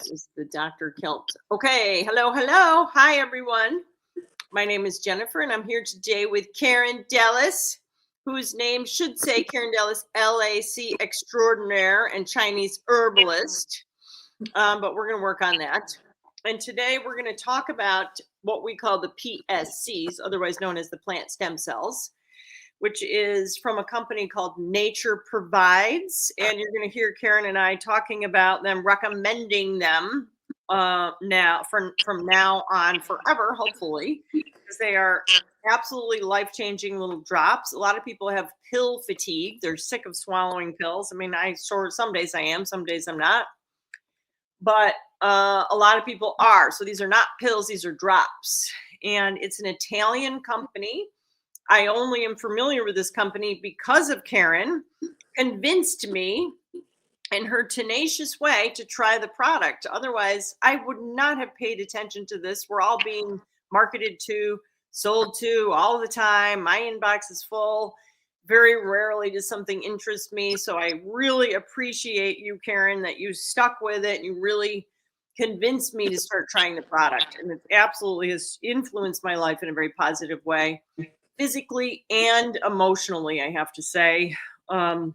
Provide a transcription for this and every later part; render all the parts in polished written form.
is the Dr. Kilt. Okay, hello, hello. Hi, everyone. My name is Jennifer, and I'm here today with Karen Dellas, whose name should say Karen Dellas, L.A.C. Extraordinaire and Chinese Herbalist. But we're going to work on that. And today we're going to talk about what we call the PSCs, otherwise known as the plant stem cells, which is from a company called Nature Provides. And you're going to hear Karen and I talking about them, recommending them now from now on forever, hopefully, because they are absolutely life-changing little drops. A lot of people have pill fatigue. They're sick of swallowing pills. I mean, some days I am, some days I'm not. But a lot of people are. So these are not pills, these are drops. And it's an Italian company. I only am familiar with this company because of Karen convinced me in her tenacious way to try the product. Otherwise, I would not have paid attention to this. We're all being marketed to, sold to all the time. My inbox is full. Very rarely does something interest me. So I really appreciate you, Karen, that you stuck with it and you really convinced me to start trying the product. And it absolutely has influenced my life in a very positive way, physically and emotionally, I have to say. So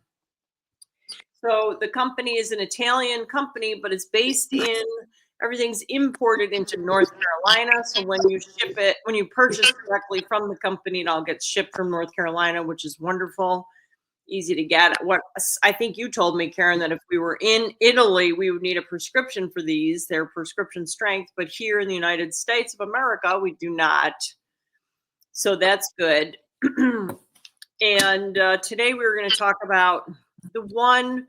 the company is an Italian company, but it's based in, everything's imported into North Carolina. So when you ship it, when you purchase directly from the company, it all gets shipped from North Carolina, which is wonderful, easy to get. What I think you told me, Karen, that if we were in Italy, we would need a prescription for these. They're prescription strength, but here in the United States of America, we do not. So that's good. And today we were going to talk about the one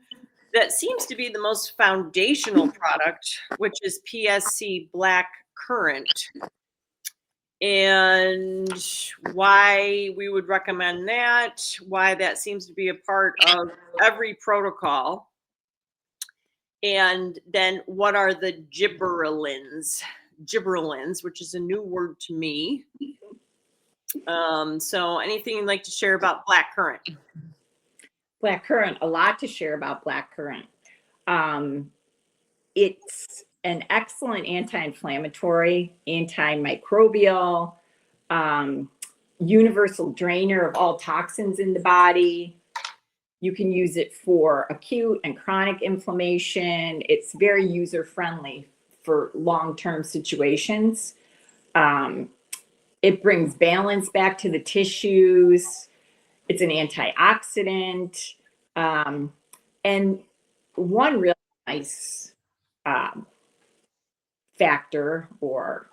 that seems to be the most foundational product, which is PSC Black Currant, and why we would recommend that, why that seems to be a part of every protocol. And then what are the gibberellins? Gibberellins, which is a new word to me. So anything you'd like to share about black currant? Black currant, a lot to share about black currant. It's an excellent anti-inflammatory, antimicrobial, universal drainer of all toxins in the body. You can use it for acute and chronic inflammation. It's very user-friendly for long-term situations. It brings balance back to the tissues. It's an antioxidant. And one really nice factor or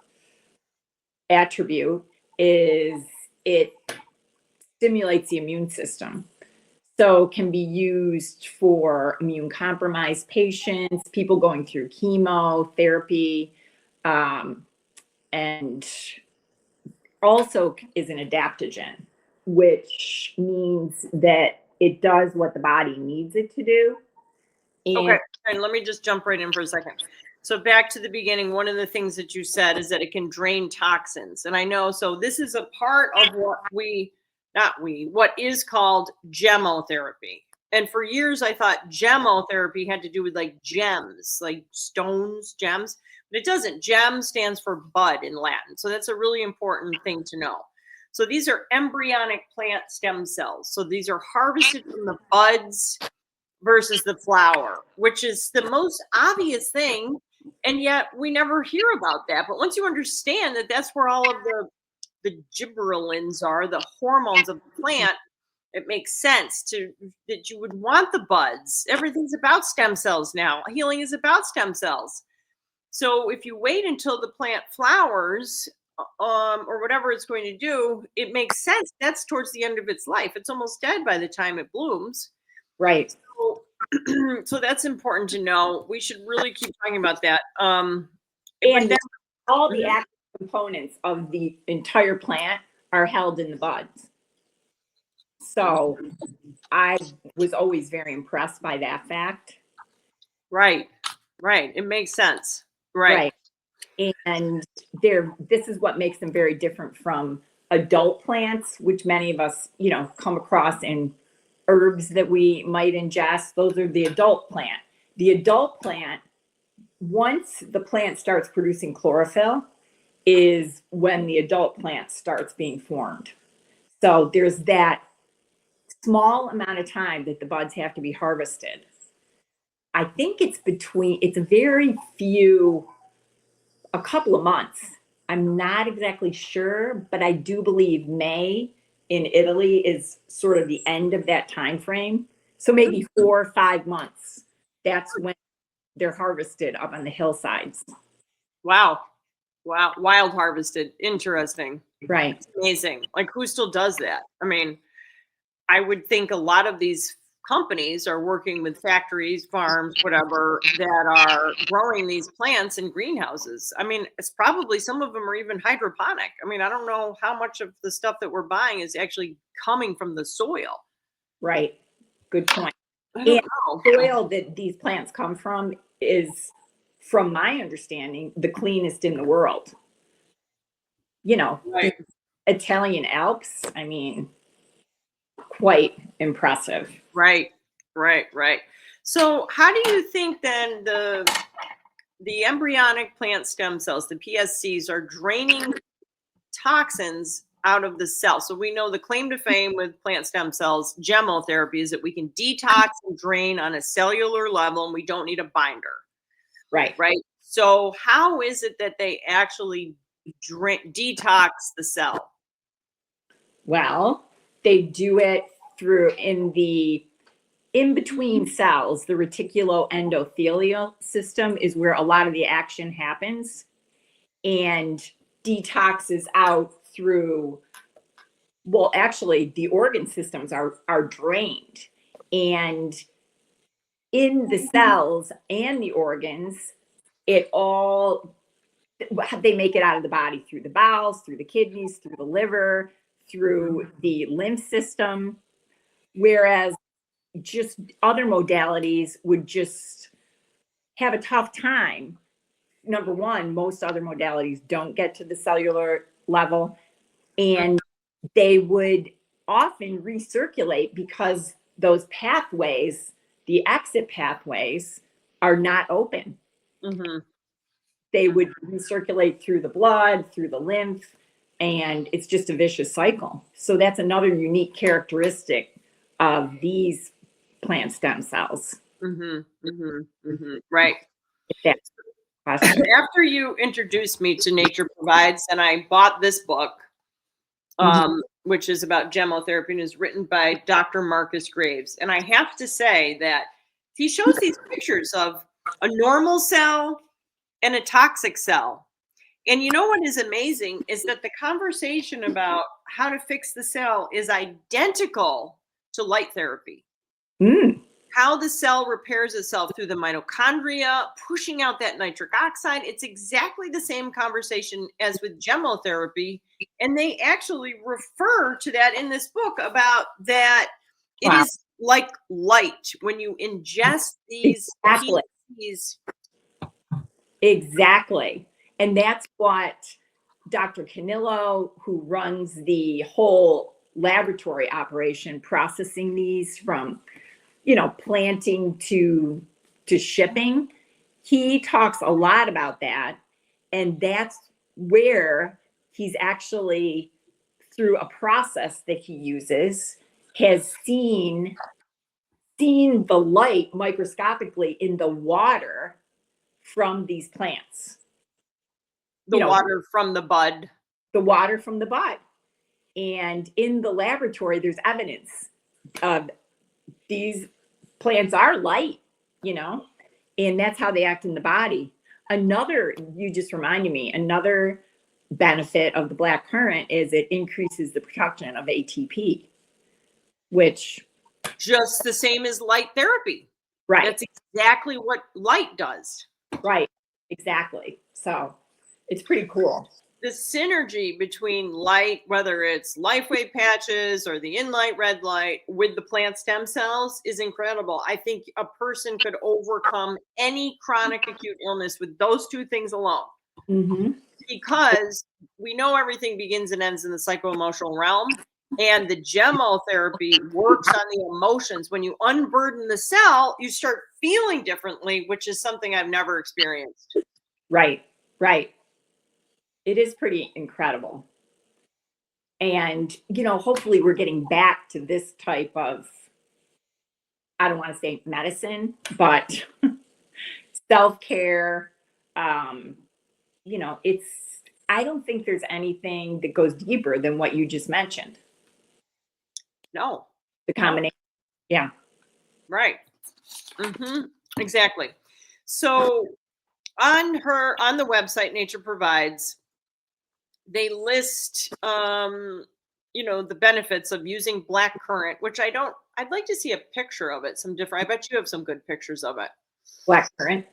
attribute is it stimulates the immune system. So can be used for immune compromised patients, people going through chemotherapy, and also is an adaptogen, which means that it does what the body needs it to do. And okay, and let me just jump right in for a second. So back to the beginning, one of the things that you said is that it can drain toxins. And I know, so this is a part of what is called gemotherapy. And for years, I thought gemotherapy had to do with like gems, like stones, gems. But it doesn't. Gem stands for bud in Latin. So that's a really important thing to know. So these are embryonic plant stem cells. So these are harvested from the buds versus the flower, which is the most obvious thing. And yet we never hear about that. But once you understand that that's where all of the gibberellins are, the hormones of the plant, it makes sense that you would want the buds. Everything's about stem cells now. Healing is about stem cells. So if you wait until the plant flowers, or whatever it's going to do, it makes sense. That's towards the end of its life. It's almost dead by the time it blooms. right. So that's important to know. We should really keep talking about that. And all the active components of the entire plant are held in the buds. So I was always very impressed by that fact. Right. It makes sense. Right. And this is what makes them very different from adult plants, which many of us, come across in herbs that we might ingest. Those are the adult plant. The adult plant once the plant starts producing chlorophyll is when the adult plant starts being formed. So there's that small amount of time that the buds have to be harvested. I think it's a couple of months. I'm not exactly sure, but I do believe May in Italy is sort of the end of that time frame. So maybe 4 or 5 months. That's when they're harvested up on the hillsides. Wow. Wow. Wild harvested. Interesting. Right. It's amazing. Like, who still does that? I mean, I would think a lot of these companies are working with factories, farms, whatever, that are growing these plants in greenhouses. I mean, it's probably some of them are even hydroponic. I mean, I don't know how much of the stuff that we're buying is actually coming from the soil. Right. Good point. I don't And know. the soil that these plants come from is, from my understanding, the cleanest in the world. You know, Right. the Italian Alps, I mean, quite impressive. Right. So how do you think then the embryonic plant stem cells, the PSCs, are draining toxins out of the cell? So we know the claim to fame with plant stem cells, gemotherapy, is that we can detox and drain on a cellular level and we don't need a binder. Right. Right. So how is it that they actually detox the cell? Well, they do it through in between cells, the reticuloendothelial system is where a lot of the action happens, and detoxes out through, well, actually the organ systems are drained, and in the cells and the organs, they make it out of the body through the bowels, through the kidneys, through the liver, through the lymph system, whereas just other modalities would just have a tough time. Number one, most other modalities don't get to the cellular level, and they would often recirculate because those pathways, the exit pathways, are not open. Mm-hmm. They would recirculate through the blood, through the lymph, and it's just a vicious cycle. So that's another unique characteristic of these plant stem cells. Right. After you introduced me to Nature Provides, and I bought this book, which is about gemotherapy and is written by Dr. Marcus Graves. And I have to say that he shows these pictures of a normal cell and a toxic cell. And you know what is amazing is that the conversation about how to fix the cell is identical to light therapy. How the cell repairs itself through the mitochondria, pushing out that nitric oxide. It's exactly the same conversation as with gemotherapy. And they actually refer to that in this book about that. It is like light when you ingest these PSCs. Exactly. And that's what Dr. Canillo, who runs the whole laboratory operation, processing these from, planting to shipping, he talks a lot about that. And that's where he's actually, through a process that he uses, has seen the light microscopically in the water from these plants. Water from the bud. The water from the bud. And in the laboratory, there's evidence of these plants are light, and that's how they act in the body. You just reminded me, another benefit of the black currant is it increases the production of ATP, which... just the same as light therapy. Right. That's exactly what light does. Right. Exactly. So it's pretty cool. The synergy between light, whether it's LifeWave patches or the InLight red light with the plant stem cells, is incredible. I think a person could overcome any chronic acute illness with those two things alone. Because we know everything begins and ends in the psycho-emotional realm. And the chemotherapy works on the emotions. When you unburden the cell, you start feeling differently, which is something I've never experienced. Right, right. It is pretty incredible. And, hopefully we're getting back to this type of, I don't want to say medicine, but self-care. I don't think there's anything that goes deeper than what you just mentioned. No. The combination. Yeah. Right. Exactly. So on the website Nature Provides, they list the benefits of using black currant, which I'd like to see a picture of it, I bet you have some good pictures of it. Black currant.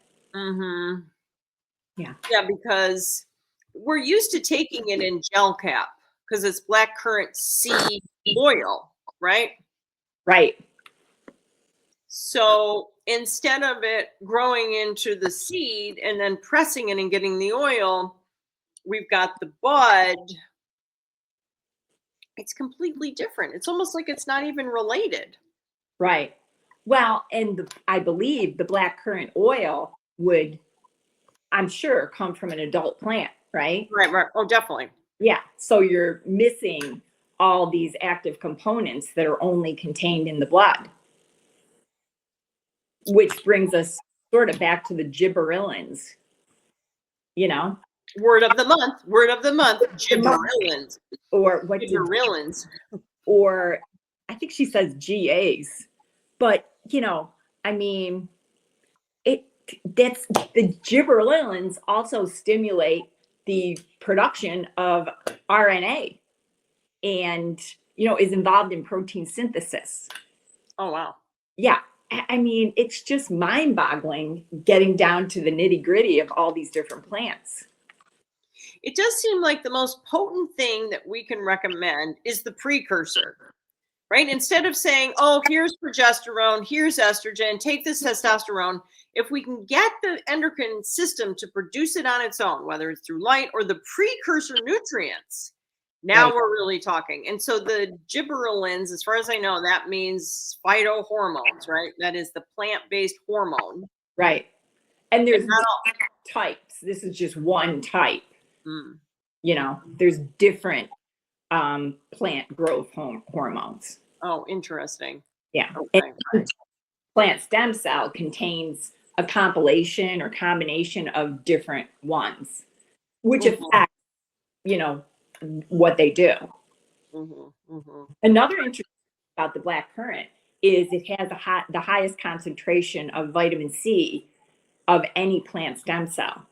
Yeah, because we're used to taking it in gel cap because it's black currant seed oil, right? Right. So instead of it growing into the seed and then pressing it and getting the oil, we've got the bud. It's completely different. It's almost like it's not even related. Right. Well, and I believe the black currant oil would, I'm sure, come from an adult plant, right? Right. Oh, definitely. Yeah. So you're missing all these active components that are only contained in the blood, which brings us sort of back to the gibberellins, Word of the month, gibberellins. Or what? Gibberellins. Or I think she says GAs, but I mean, that's the gibberellins also stimulate the production of RNA, and is involved in protein synthesis. Oh wow. Yeah. I mean, it's just mind-boggling getting down to the nitty-gritty of all these different plants. It does seem like the most potent thing that we can recommend is the precursor, right? Instead of saying, oh, here's progesterone, here's estrogen, take this testosterone. If we can get the endocrine system to produce it on its own, whether it's through light or the precursor nutrients, now Right. we're really talking. And so the gibberellins, as far as I know, that means phytohormones, right? That is the plant-based hormone. Right. And there's not all types. This is just one type. There's different plant growth hormones. Oh, interesting. Yeah. Okay. Plant stem cell contains a compilation or combination of different ones, which affect, what they do. Another interesting about the black currant is it has the highest concentration of vitamin C of any plant stem cell.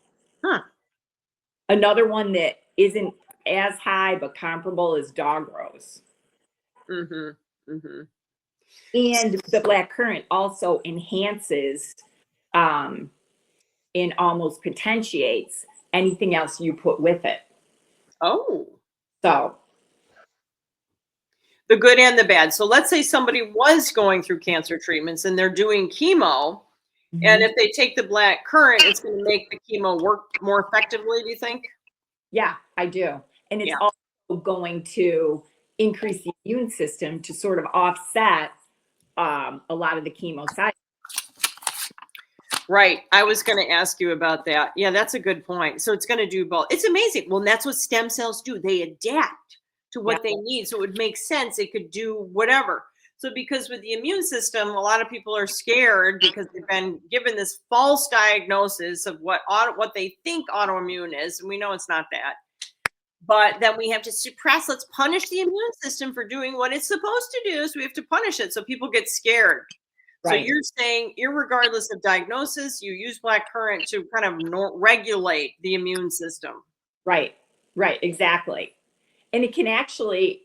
Another one that isn't as high but comparable is dog rose. And the black currant also enhances and almost potentiates anything else you put with it. Oh. So the good and the bad. So let's say somebody was going through cancer treatments and they're doing chemo. And if they take the black currant, it's going to make the chemo work more effectively, do you think? Yeah, I do. And it's also going to increase the immune system to sort of offset a lot of the chemo side. Right. I was going to ask you about that. Yeah, that's a good point. So it's going to do both. It's amazing. Well, that's what stem cells do. They adapt to what they need. So it would make sense. It could do whatever. So because with the immune system, a lot of people are scared because they've been given this false diagnosis of what they think autoimmune is. And we know it's not that. But then we have to suppress, let's punish the immune system for doing what it's supposed to do. So we have to punish it. So people get scared. Right. So you're saying, irregardless of diagnosis, you use black currant to kind of regulate the immune system. Right, exactly. And it can actually,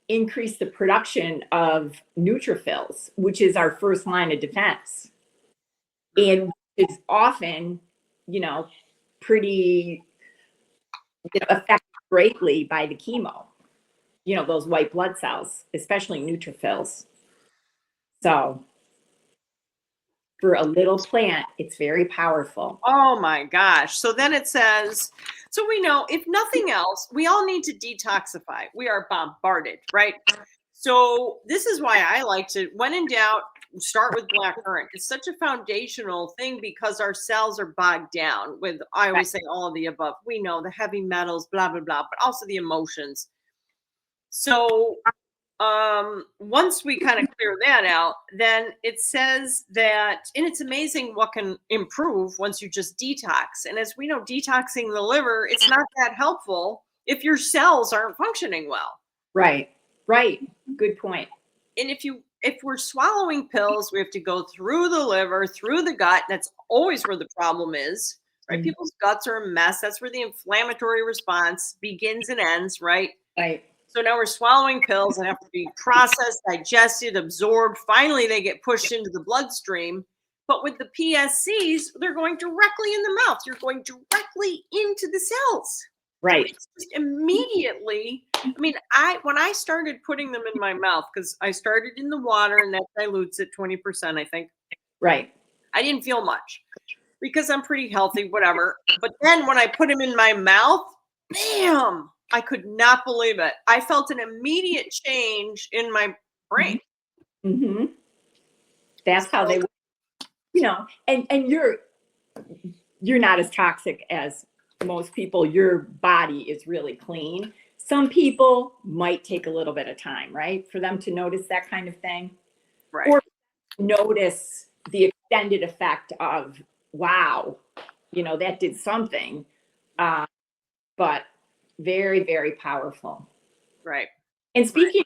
increase the production of neutrophils, which is our first line of defense. And it's often, pretty affected greatly by the chemo, those white blood cells, especially neutrophils. So for a little plant, it's very powerful. Oh my gosh. So then it says, so we know if nothing else, we all need to detoxify. We are bombarded, right? So this is why I like to, when in doubt, start with black currant. It's such a foundational thing because our cells are bogged down with, I always say all of the above. We know the heavy metals, blah, blah, blah, but also the emotions. So once we kind of clear that out, then it says that, and it's amazing what can improve once you just detox. And as we know, detoxing the liver, it's not that helpful if your cells aren't functioning well. Right. Good point. And if we're swallowing pills, we have to go through the liver, through the gut. That's always where the problem is, right? People's guts are a mess. That's where the inflammatory response begins and ends, right? Right. So now we're swallowing pills that have to be processed, digested, absorbed. Finally, they get pushed into the bloodstream. But with the PSCs, they're going directly in the mouth. You're going directly into the cells. Right. It's just immediately. I mean, when I started putting them in my mouth, because I started in the water and that dilutes it 20%, I think. Right. I didn't feel much because I'm pretty healthy, whatever. But then when I put them in my mouth, bam! I could not believe it. I felt an immediate change in my brain. Mm-hmm. That's how they, and you're not as toxic as most people. Your body is really clean. Some people might take a little bit of time, right, for them to notice that kind of thing. Right. Or notice the extended effect of, wow, that did something. But very, very powerful. Right. And speaking,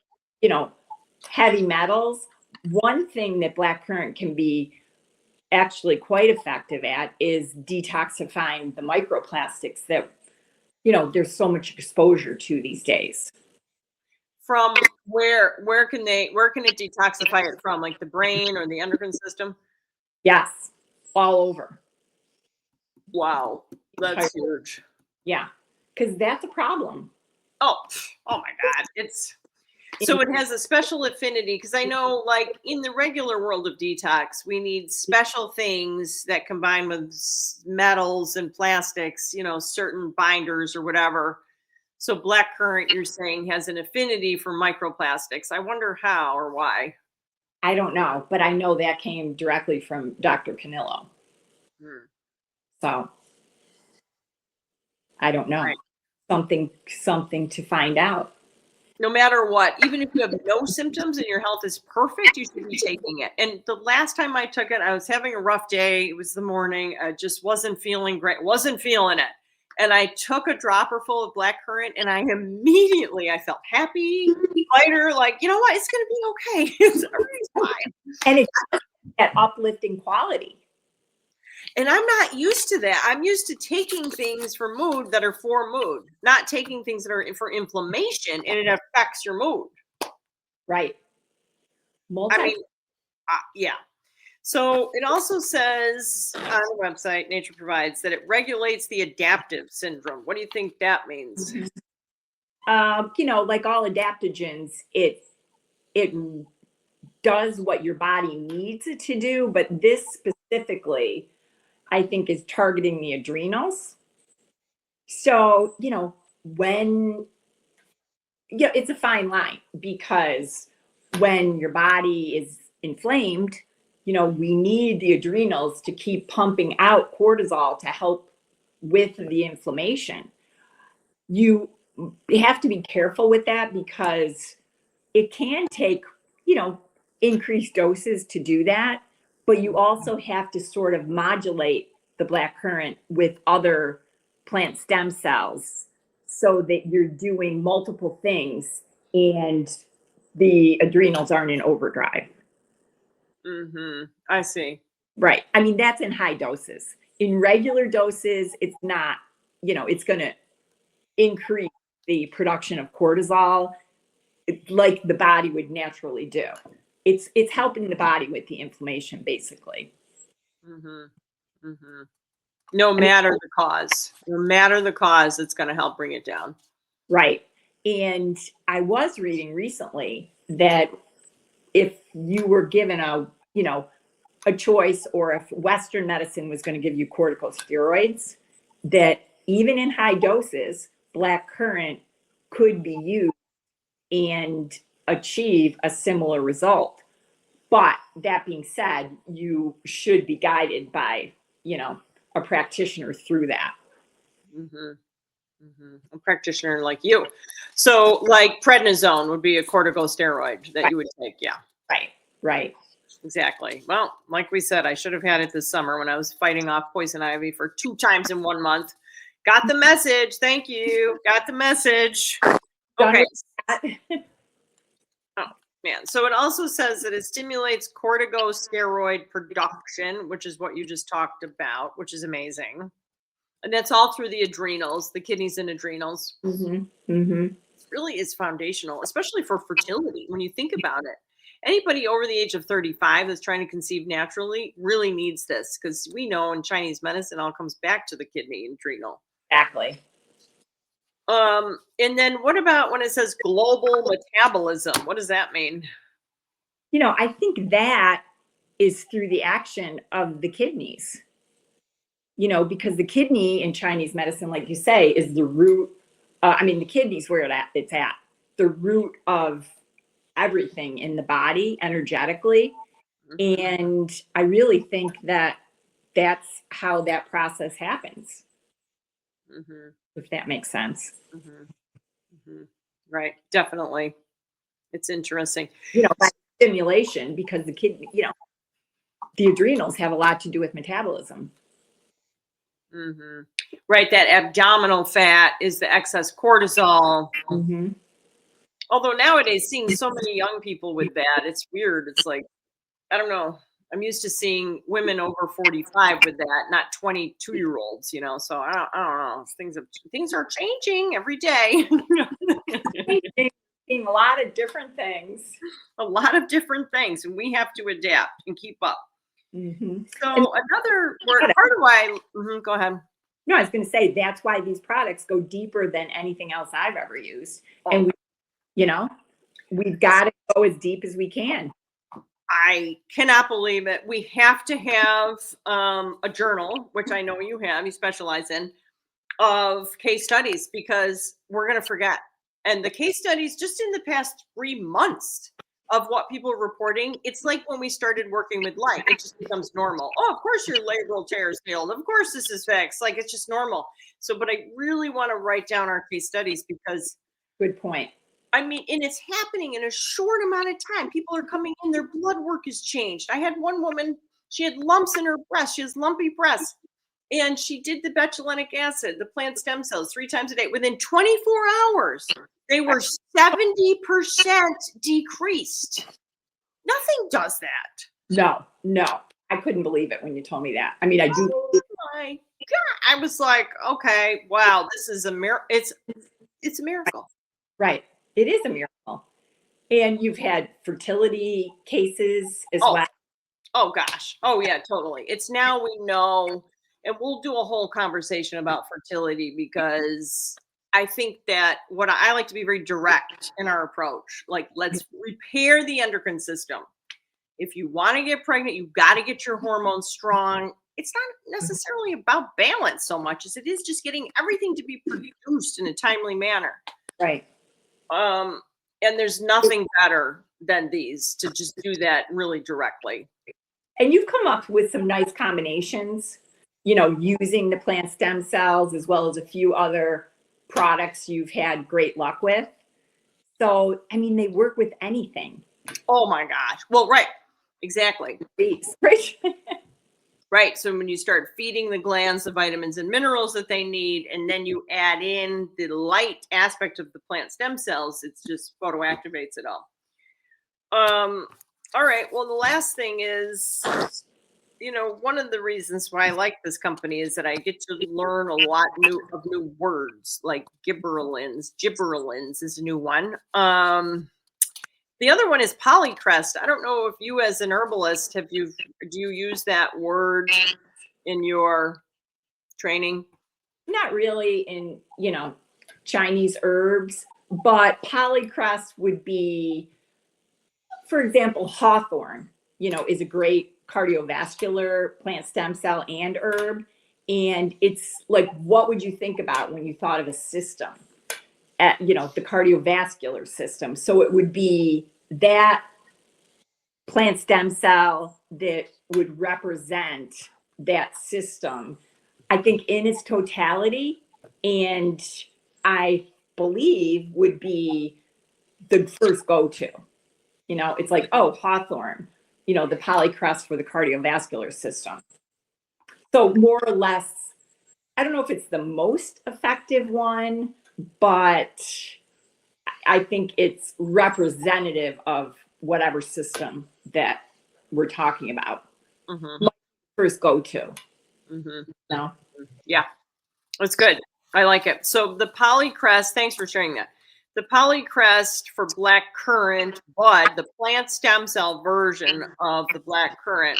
heavy metals, one thing that blackcurrant can be actually quite effective at is detoxifying the microplastics that, there's so much exposure to these days. From where can it detoxify it from? Like the brain or the endocrine system? Yes. All over. Wow. That's huge. Yeah. Because that's a problem. Oh my God. So it has a special affinity because I know, like in the regular world of detox, we need special things that combine with metals and plastics, certain binders or whatever. So blackcurrant, you're saying, has an affinity for microplastics. I wonder how or why. I don't know, but I know that came directly from Dr. Canillo. So I don't know. Right. Something to find out. No matter what, even if you have no symptoms and your health is perfect, you should be taking it. And the last time I took it, I was having a rough day. It was the morning. I just wasn't feeling great. Wasn't feeling it. And I took a dropper full of blackcurrant and I felt happy, lighter, like, you know what? It's going to be okay. Everything's fine. And it's that uplifting quality. And I'm not used to that. I'm used to taking things for mood that are for mood, not taking things that are for inflammation, and it affects your mood. Right. Yeah. So it also says on the website, Nature Provides, that it regulates the adaptive syndrome. What do you think that means? Like all adaptogens, it does what your body needs it to do, but this specifically, I think, is targeting the adrenals. So, it's a fine line because when your body is inflamed, we need the adrenals to keep pumping out cortisol to help with the inflammation. You have to be careful with that because it can take, increased doses to do that. But you also have to sort of modulate the blackcurrant with other plant stem cells so that you're doing multiple things and the adrenals aren't in overdrive. I see. Right. I mean, that's in high doses. In regular doses, it's not, it's going to increase the production of cortisol like the body would naturally do. It's helping the body with the inflammation, basically. No matter the cause, it's going to help bring it down. Right. And I was reading recently that if you were given a choice, or if Western medicine was going to give you corticosteroids, that even in high doses, black currant could be used and achieve a similar result. But that being said, you should be guided by, a practitioner through that. A practitioner like you. So like prednisone would be a corticosteroid that you would take. Yeah. Right. Exactly. Well, like we said, I should have had it this summer when I was fighting off poison ivy for 2 times in 1 month. Got the message. Thank you. Got the message. Okay. Oh, man. So it also says that it stimulates corticosteroid production, which is what you just talked about, which is amazing. And that's all through the adrenals, the kidneys and adrenals. It really is foundational, especially for fertility. When you think about it, anybody over the age of 35 that's trying to conceive naturally really needs this, because we know in Chinese medicine, it all comes back to the kidney and adrenal. Exactly. And then what about when it says global metabolism? What does that mean? I think that is through the action of the kidneys. Because the kidney in Chinese medicine, like you say, is the root. The kidney's where it's at, the root of everything in the body energetically. And I really think that that's how that process happens. If that makes sense. Right. Definitely. It's interesting. By stimulation, because the kidney, the adrenals have a lot to do with metabolism. Right. That abdominal fat is the excess cortisol. Although nowadays, seeing so many young people with that, it's weird. It's like, I don't know. I'm used to seeing women over 45 with that, not 22-year-olds, so I don't know. Things are changing every day. Seeing a lot of different things. A lot of different things, and we have to adapt and keep up. So another word, part of why, go ahead. No, I was going to say, that's why these products go deeper than anything else I've ever used. And we've got to go as deep as we can. I cannot believe it. We have to have a journal, which I know you specialize in, of case studies, because we're going to forget. And the case studies just in the past 3 months of what people are reporting, it's like when we started working with light, it just becomes normal. Oh, of course your labral tear is healed. Of course this is fixed. Like, it's just normal. So, but I really want to write down our case studies, because good point. And it's happening in a short amount of time. People are coming in, their blood work has changed. I had one woman, she had lumps in her breast. She has lumpy breasts. And she did the betulinic acid, the plant stem cells, 3 times a day. Within 24 hours, they were 70% decreased. Nothing does that. No. I couldn't believe it when you told me that. I do. Oh my God. I was like, okay, wow, this is a miracle. It's a miracle. Right. It is a miracle. And you've had fertility cases as well. Oh gosh. Oh yeah, totally. It's now we know, and we'll do a whole conversation about fertility, because I think that what I like to be very direct in our approach. Like, let's repair the endocrine system. If you want to get pregnant, you've got to get your hormones strong. It's not necessarily about balance so much as it is just getting everything to be produced in a timely manner. Right. And there's nothing better than these to just do that really directly. And you've come up with some nice combinations, using the plant stem cells as well as a few other products you've had great luck with. So, they work with anything. Oh my gosh. Well, right. Exactly. Right. So when you start feeding the glands the vitamins and minerals that they need, and then you add in the light aspect of the plant stem cells, it's just photoactivates it all. All right. Well, the last thing is, one of the reasons why I like this company is that I get to learn a lot of new words, like Gibberellins. Gibberellins is a new one. The other one is polycrest. I don't know if you, as an herbalist, do you use that word in your training? Not really in, Chinese herbs, but polycrest would be, for example, hawthorn, is a great cardiovascular plant stem cell and herb. And it's like, what would you think about when you thought of a system at, you know, the cardiovascular system? So it would be that plant stem cell that would represent that system, I think, in its totality. And I believe would be the first go-to. You know, it's like, oh, hawthorn, you know, the polycrest for the cardiovascular system. So more or less, I don't know if it's the most effective one, but I think it's representative of whatever system that we're talking about. Mm-hmm. First go-to. Mm-hmm. No? Yeah, that's good. I like it. So the polycrest, thanks for sharing that. The polycrest for black currant bud, the plant stem cell version of the black currant,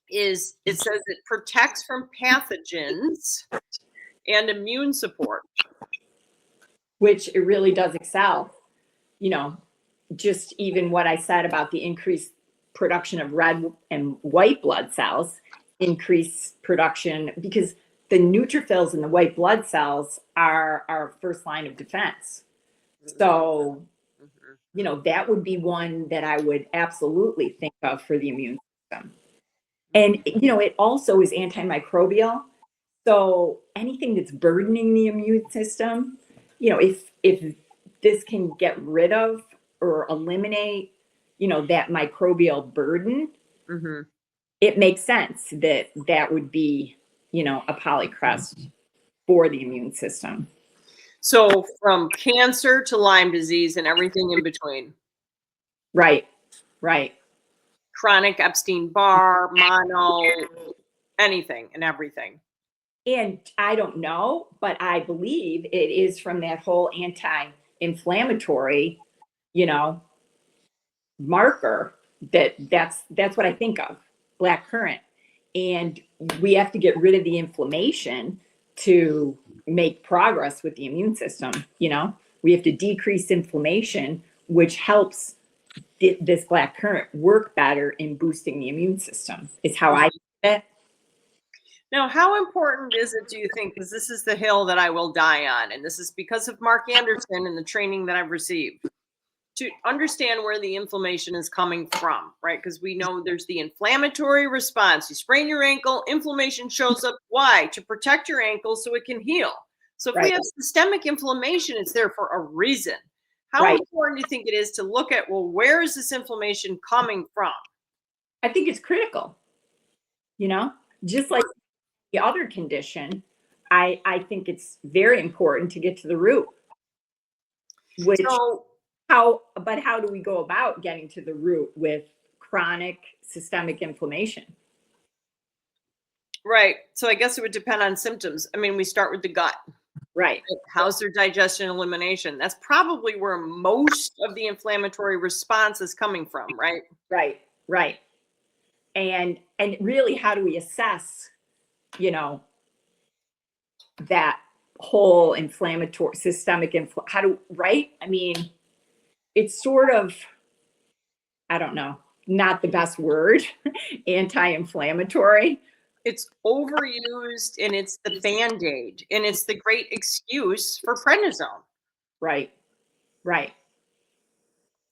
is, it says it protects from pathogens and immune support. Which it really does excel. You know, just even what I said about the increased production of red and white blood cells, increase production, because the neutrophils in the white blood cells are our first line of defense. So, you know, that would be one that I would absolutely think of for the immune system. And, you know, it also is antimicrobial. So anything that's burdening the immune system, you know, if this can get rid of or eliminate, you know, that microbial burden, Mm-hmm. it makes sense that that would be, you know, a polycrest for the immune system. So from cancer to Lyme disease and everything in between. Right, right. Chronic Epstein-Barr, mono, anything and everything. And I don't know, but I believe it is from that whole anti-inflammatory, you know, marker that's what I think of, black currant. And we have to get rid of the inflammation to make progress with the immune system. You know, we have to decrease inflammation, which helps this black currant work better in boosting the immune system, is how I see it. Now, how important is it, do you think, because this is the hill that I will die on, and this is because of Mark Anderson and the training that I've received, to understand where the inflammation is coming from, right? Because we know there's the inflammatory response. You sprain your ankle, inflammation shows up. Why? To protect your ankle so it can heal. So if we have systemic inflammation, it's there for a reason. How important do you think it is to look at, well, where is this inflammation coming from? I think it's critical, you know, just like the other condition. I think it's very important to get to the root. Which how do we go about getting to the root with chronic systemic inflammation? Right. So I guess it would depend on symptoms. I mean, we start with the gut. Right. How's their digestion and elimination? That's probably where most of the inflammatory response is coming from, right? Right, right. And really, how do we assess, you know, that whole inflammatory systemic right? I mean, it's sort of, I don't know, not the best word, anti-inflammatory. It's overused, and it's the Band-Aid, and it's the great excuse for prednisone. Right, right.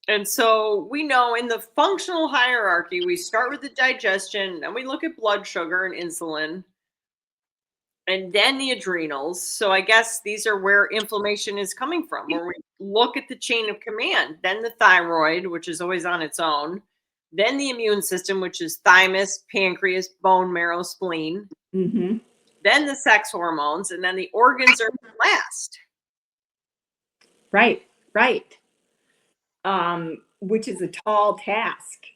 And so we know in the functional hierarchy, we start with the digestion, and we look at blood sugar and insulin, and then the adrenals. So I guess these are where inflammation is coming from, where we look at the chain of command, then the thyroid, which is always on its own, then the immune system, which is thymus, pancreas, bone marrow, spleen, Mm-hmm. then the sex hormones, and then the organs are last. Right, right. Which is a tall task.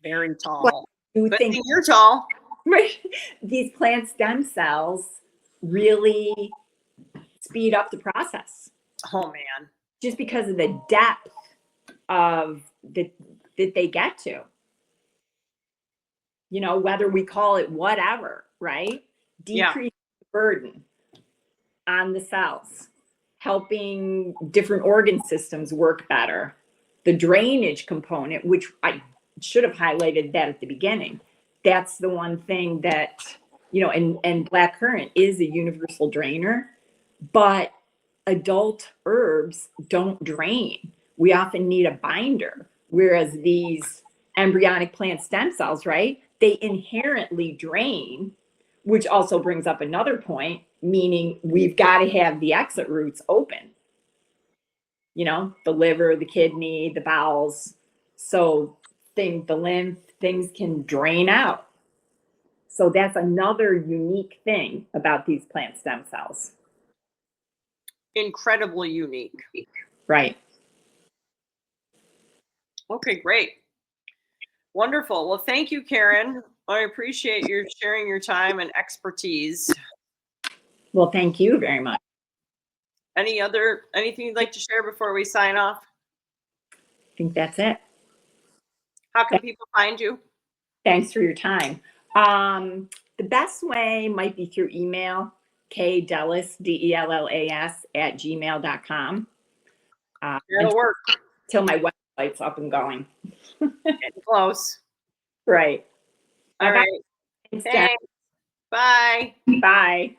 Very tall. You But think you're tall. right? These plant stem cells really speed up the process. Oh man. Just because of the depth of that they get to. You know, whether we call it whatever, right? Decrease the burden on the cells, helping different organ systems work better. The drainage component, which I should have highlighted that at the beginning. That's the one thing that, you know, and black currant is a universal drainer, but adult herbs don't drain. We often need a binder, whereas these embryonic plant stem cells, right, they inherently drain, which also brings up another point, meaning we've got to have the exit routes open. You know, the liver, the kidney, the bowels. So the lymph, things can drain out. So that's another unique thing about these plant stem cells. Incredibly unique. Right. Okay, great. Wonderful. Well, thank you, Karen. I appreciate your sharing your time and expertise. Well, thank you very much. Anything you'd like to share before we sign off? I think that's it. How can people find you? Thanks for your time. The best way might be through email, kdellas, DELLAS, @gmail.com. That'll work. Till my website's up and going. Getting close. Right. All right. Thanks, Thanks. Bye. Bye.